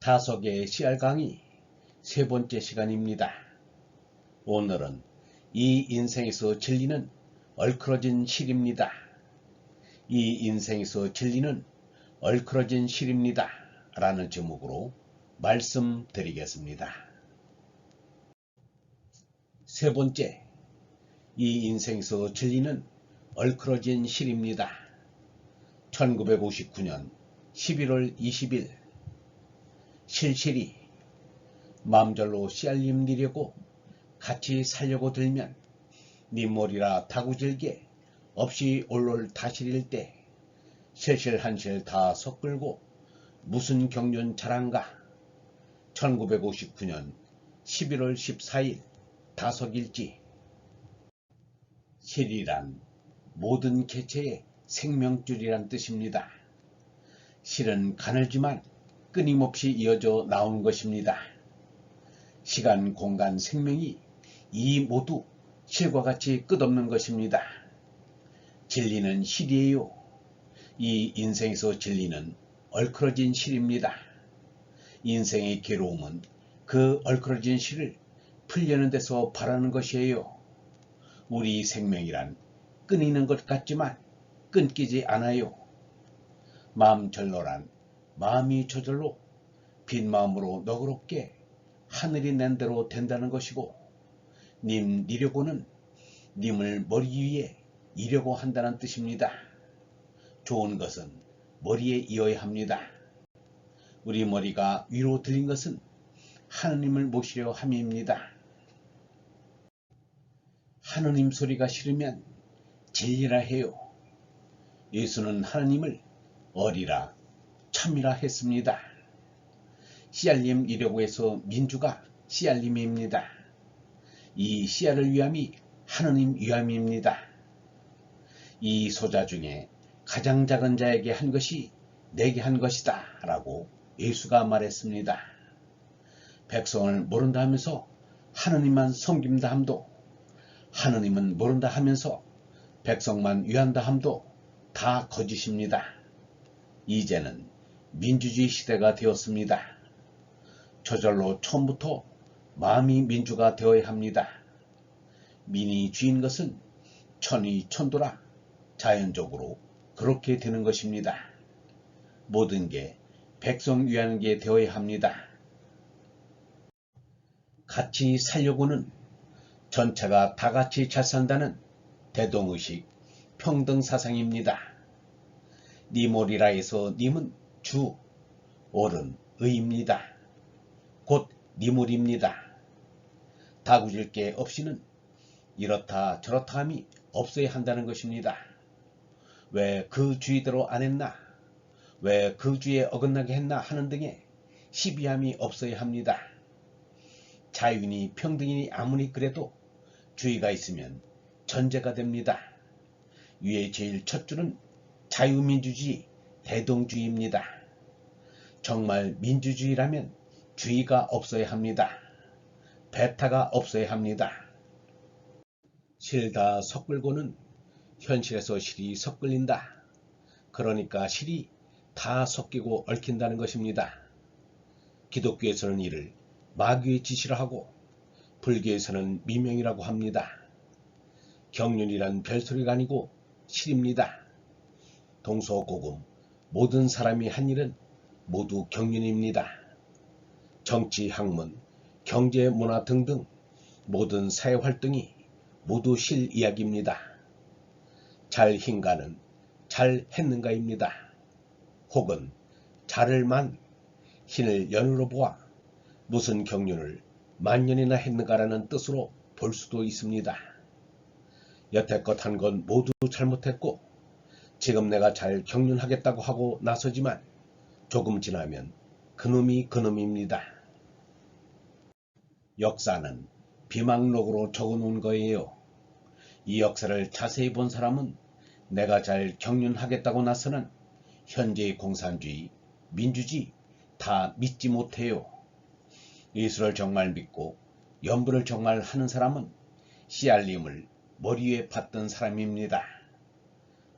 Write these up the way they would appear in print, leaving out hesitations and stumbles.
다섯의 씨알 강의 세 번째 시간입니다. 오늘은 이 인생에서 진리는 얼크러진 실입니다. 이 인생에서 진리는 얼크러진 실입니다. 라는 제목으로 말씀드리겠습니다. 세 번째, 이 인생에서 진리는 얼크러진 실입니다. 1959년 11월 20일 실실이 마음절로 씨알림 니려고 같이 살려고 들면 네 머리라 다구질게 없이 올롤 다실일 때 실실 한실 다 섞을고 무슨 경륜 자랑가. 1959년 11월 14일 다석일지. 실이란 모든 개체의 생명줄이란 뜻입니다. 실은 가늘지만 끊임없이 이어져 나오는 것입니다. 시간, 공간, 생명이 이 모두 실과 같이 끝없는 것입니다. 진리는 실이에요. 이 인생에서 진리는 얼크러진 실입니다. 인생의 괴로움은 그 얼크러진 실을 풀려는 데서 바라는 것이에요. 우리 생명이란 끊이는 것 같지만 끊기지 않아요. 마음절로란 마음이 저절로 빈 마음으로 너그럽게 하늘이 낸 대로 된다는 것이고, 님 니려고는 님을 머리 위에 이려고 한다는 뜻입니다. 좋은 것은 머리에 이어야 합니다. 우리 머리가 위로 들린 것은 하느님을 모시려 함입니다. 하느님 소리가 싫으면 진리라 해요. 예수는 하느님을 어리라 참이라 했습니다. 씨알림 이려고 해서 민주가 씨알림입니다. 이 씨알을 위함이 하느님 위함입니다. 이 소자 중에 가장 작은 자에게 한 것이 내게 한 것이다 라고 예수가 말했습니다. 백성을 모른다 하면서 하느님만 섬긴다 함도, 하느님은 모른다 하면서 백성만 위한다 함도 다 거짓입니다. 이제는 민주주의 시대가 되었습니다. 저절로 처음부터 마음이 민주가 되어야 합니다. 민이 주인 것은 천이 천도라 자연적으로 그렇게 되는 것입니다. 모든 게 백성 위하는 게 되어야 합니다. 같이 살려고는 전체가 다 같이 잘 산다는 대동의식 평등사상입니다. 니몰이라 해서 님은 주, 옳은 의입니다. 곧 니몰입니다. 다구질 게 없이는 이렇다 저렇다 함이 없어야 한다는 것입니다. 왜 그 주의대로 안 했나, 왜 그 주의에 어긋나게 했나 하는 등의 시비함이 없어야 합니다. 자유인이 평등인이 아무리 그래도 주의가 있으면 전제가 됩니다. 위에 제일 첫 줄은 자유민주주의, 대동주의입니다. 정말 민주주의라면 주의가 없어야 합니다. 배타가 없어야 합니다. 실 다 섞을고는 현실에서 실이 섞을린다. 그러니까 실이 다 섞이고 얽힌다는 것입니다. 기독교에서는 이를 마귀의 짓이라 하고 불교에서는 미명이라고 합니다. 경륜이란 별소리가 아니고 실입니다. 동서고금 모든 사람이 한 일은 모두 경륜입니다. 정치, 학문, 경제, 문화 등등 모든 사회활동이 모두 실 이야기입니다. 잘 hin가는 잘 했는가입니다. 혹은 잘을만 hin을 연으로 보아 무슨 경륜을 만년이나 했는가라는 뜻으로 볼 수도 있습니다. 여태껏 한 건 모두 잘못했고 지금 내가 잘 경륜하겠다고 하고 나서지만 조금 지나면 그놈이 그놈입니다. 역사는 비망록으로 적어놓은 거예요. 이 역사를 자세히 본 사람은 내가 잘 경륜하겠다고 나서는 현재의 공산주의, 민주주의 다 믿지 못해요. 예수를 정말 믿고 연부를 정말 하는 사람은 씨알림을 머리 위에 받던 사람입니다.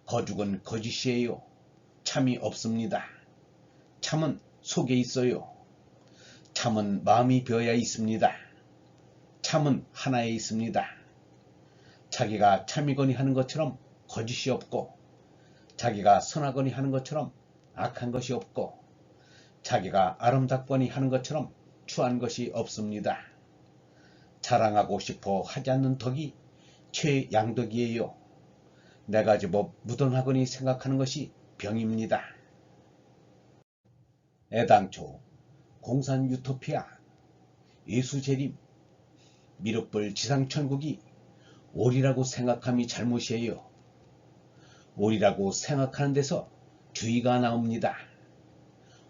거죽은 거짓이에요. 참이 없습니다. 참은 속에 있어요. 참은 마음이 비어야 있습니다. 참은 하나에 있습니다. 자기가 참이거니 하는 것처럼 거짓이 없고, 자기가 선하거니 하는 것처럼 악한 것이 없고, 자기가 아름답거니 하는 것처럼 추한 것이 없습니다. 자랑하고 싶어 하지 않는 덕이 최양덕이에요. 내가 제법 무던하거니 생각하는 것이 병입니다. 애당초 공산 유토피아, 예수재림, 미륵불 지상천국이 옳이라고 생각함이 잘못이에요. 옳이라고 생각하는 데서 주의가 나옵니다.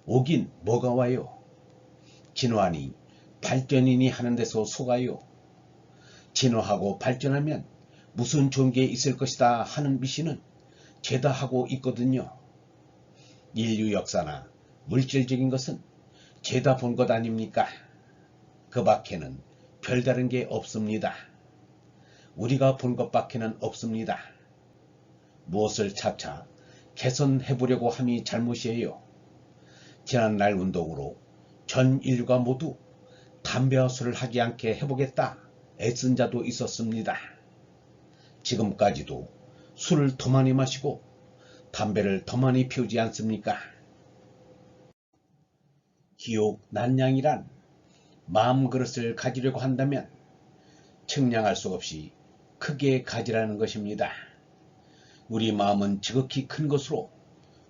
오긴 뭐가 와요? 진화하니 발전이니 하는 데서 속아요. 진화하고 발전하면 무슨 좋은 게 있을 것이다 하는 미신은 죄다 하고 있거든요. 인류 역사나 물질적인 것은 죄다 본 것 아닙니까? 그 밖에는 별다른 게 없습니다. 우리가 본 것밖에는 없습니다. 무엇을 차차 개선해 보려고 함이 잘못이에요. 지난날 운동으로 전 인류가 모두 담배와 술을 하지 않게 해보겠다 애쓴 자도 있었습니다. 지금까지도 술을 더 많이 마시고 담배를 더 많이 피우지 않습니까? 기옥 난양이란 마음 그릇을 가지려고 한다면 측량할 수 없이 크게 가지라는 것입니다. 우리 마음은 지극히 큰 것으로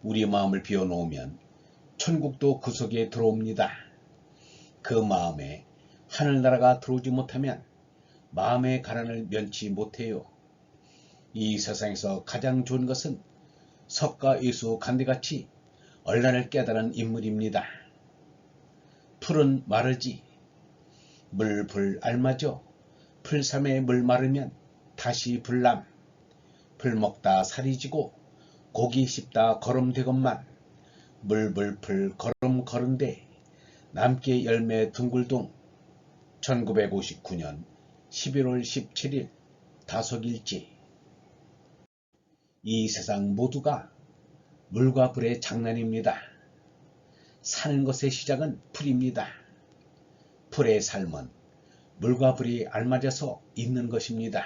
우리 마음을 비워놓으면 천국도 그 속에 들어옵니다. 그 마음에 하늘나라가 들어오지 못하면 마음의 가난을 면치 못해요. 이 세상에서 가장 좋은 것은 석가 예수 간대같이 얼간을 깨달은 인물입니다. 풀은 마르지 물 불 알마죠. 풀삼에 물 마르면 다시 불남. 풀 먹다 살이 지고 고기 씹다 거름되건만 물불풀 걸음 걸은데 남게 열매 둥글둥. 1959년 11월 17일 다속일지. 이 세상 모두가 물과 불의 장난입니다. 사는 것의 시작은 불입니다. 불의 삶은 물과 불이 알맞아서 있는 것입니다.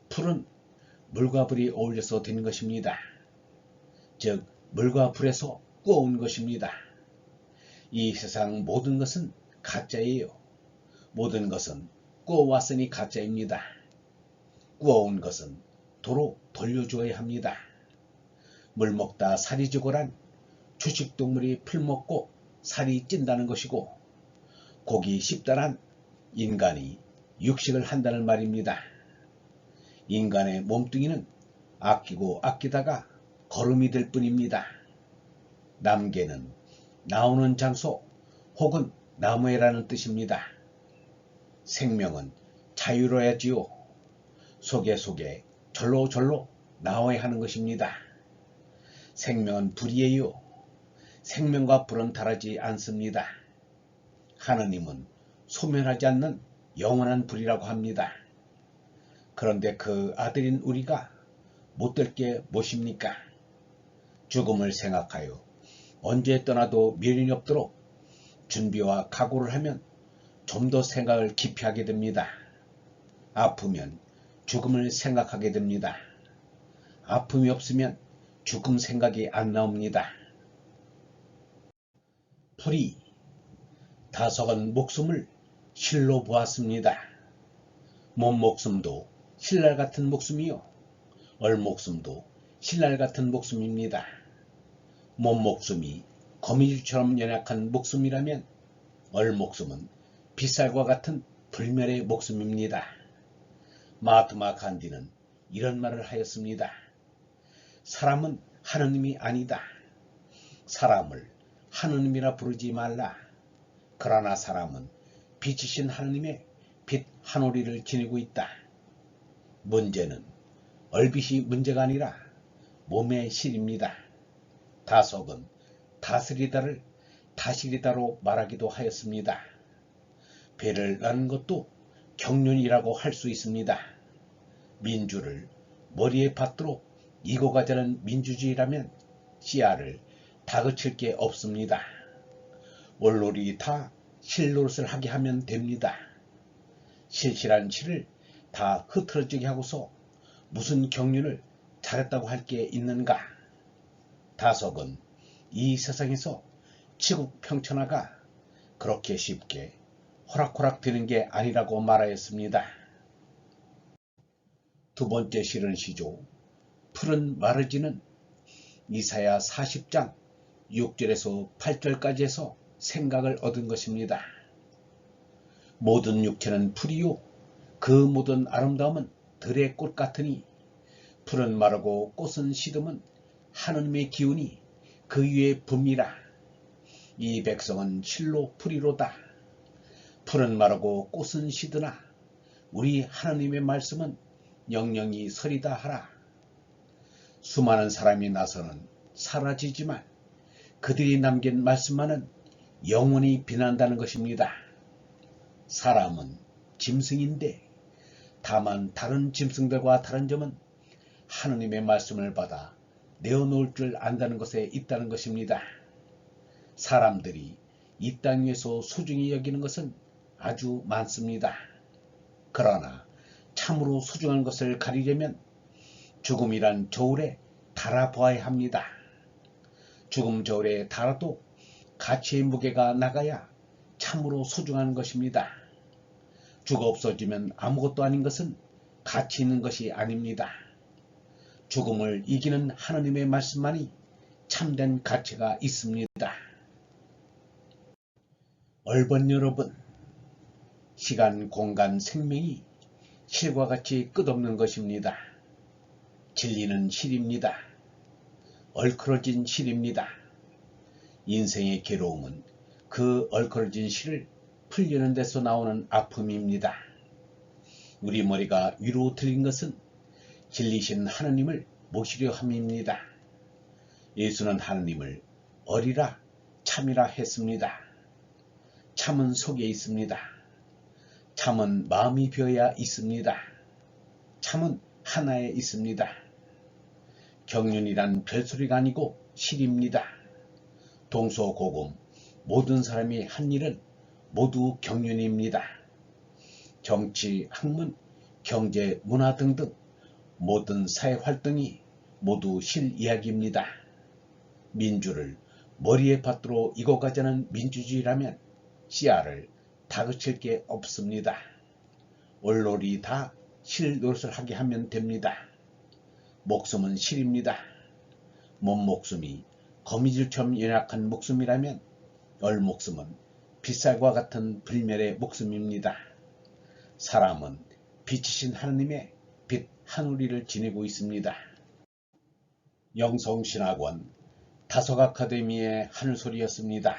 불은 물과 불이 어울려서 된 것입니다. 즉 물과 불에서 꾸어온 것입니다. 이 세상 모든 것은 가짜예요. 모든 것은 꾸어왔으니 가짜입니다. 꾸어온 것은 도로 돌려주어야 합니다. 물 먹다 살이 지고란 주식동물이 풀 먹고 살이 찐다는 것이고, 고기 씹다란 인간이 육식을 한다는 말입니다. 인간의 몸뚱이는 아끼고 아끼다가 거름이 될 뿐입니다. 남계는 나오는 장소 혹은 나무에라는 뜻입니다. 생명은 자유로워야지요. 속에 절로 나와야 하는 것입니다. 생명은 불이에요. 생명과 불은 다르지 않습니다. 하느님은 소멸하지 않는 영원한 불이라고 합니다. 그런데 그 아들인 우리가 못될 게 무엇입니까? 죽음을 생각하여 언제 떠나도 미련이 없도록 준비와 각오를 하면 좀 더 생각을 깊이 하게 됩니다. 아프면 죽음을 생각하게 됩니다. 아픔이 없으면 죽음 생각이 안 나옵니다. 풀이 다석은 목숨을 실로 보았습니다. 몸 목숨도 신랄 같은 목숨이요, 얼 목숨도 신랄 같은 목숨입니다. 몸 목숨이 거미줄처럼 연약한 목숨이라면 얼 목숨은 빗살과 같은 불멸의 목숨입니다. 마하트마 간디는 이런 말을 하였습니다. 사람은 하느님이 아니다. 사람을 하느님이라 부르지 말라. 그러나 사람은 빛이신 하느님의 빛 한 오리를 지니고 있다. 문제는 얼빛이 문제가 아니라 몸의 실입니다. 다속은 다스리다를 다스리다로 말하기도 하였습니다. 배를 나는 것도 경륜이라고 할 수 있습니다. 민주를 머리에 받도록 이고 가자는 민주주의라면 씨알을 다그칠 게 없습니다. 올놀이 다 실 노릇을 하게 하면 됩니다. 실실한 실을 다 흐트러지게 하고서 무슨 경륜을 잘했다고 할 게 있는가? 다석은 이 세상에서 치국평천하가 그렇게 쉽게 호락호락 되는 게 아니라고 말하였습니다. 두 번째 실은 시조 푸른 마르지는 이사야 40장 6절에서 8절까지에서 생각을 얻은 것입니다. 모든 육체는 풀이요 그 모든 아름다움은 들의 꽃 같으니 풀은 마르고 꽃은 시듬은 하느님의 기운이 그 위에 붑니다. 이 백성은 실로 풀이로다. 풀은 마르고 꽃은 시드나 우리 하느님의 말씀은 영영이 서리다 하라. 수많은 사람이 나서는 사라지지만 그들이 남긴 말씀만은 영원히 빛난다는 것입니다. 사람은 짐승인데 다만 다른 짐승들과 다른 점은 하느님의 말씀을 받아 내어놓을 줄 안다는 것에 있다는 것입니다. 사람들이 이 땅 위에서 소중히 여기는 것은 아주 많습니다. 그러나 참으로 소중한 것을 가리려면 죽음이란 저울에 달아보아야 합니다. 죽음 저울에 달아도 가치의 무게가 나가야 참으로 소중한 것입니다. 죽어 없어지면 아무것도 아닌 것은 가치 있는 것이 아닙니다. 죽음을 이기는 하느님의 말씀만이 참된 가치가 있습니다. 얼번 여러분, 시간, 공간, 생명이 실과 같이 끝없는 것입니다. 진리는 실입니다. 얼크러진 실입니다. 인생의 괴로움은 그 얼크러진 실을 풀려는 데서 나오는 아픔입니다. 우리 머리가 위로 들린 것은 진리신 하느님을 모시려 함입니다. 예수는 하느님을 어리라 참이라 했습니다. 참은 속에 있습니다. 참은 마음이 비어야 있습니다. 참은 하나에 있습니다. 경륜이란 별소리가 아니고 실입니다. 동서고금 모든 사람이 한 일은 모두 경륜입니다. 정치, 학문, 경제, 문화 등등 모든 사회활동이 모두 실 이야기입니다. 민주를 머리에 받들어 이고가자는 민주주의라면 씨알을 다그칠 게 없습니다. 올놀이 다 실 노릇을 하게 하면 됩니다. 목숨은 실입니다. 몸목숨이 거미줄처럼 연약한 목숨이라면 얼목숨은 빗살과 같은 불멸의 목숨입니다. 사람은 빛이신 하느님의 빛 한우리를 지니고 있습니다. 영성신학원 다석아카데미의 하늘소리였습니다.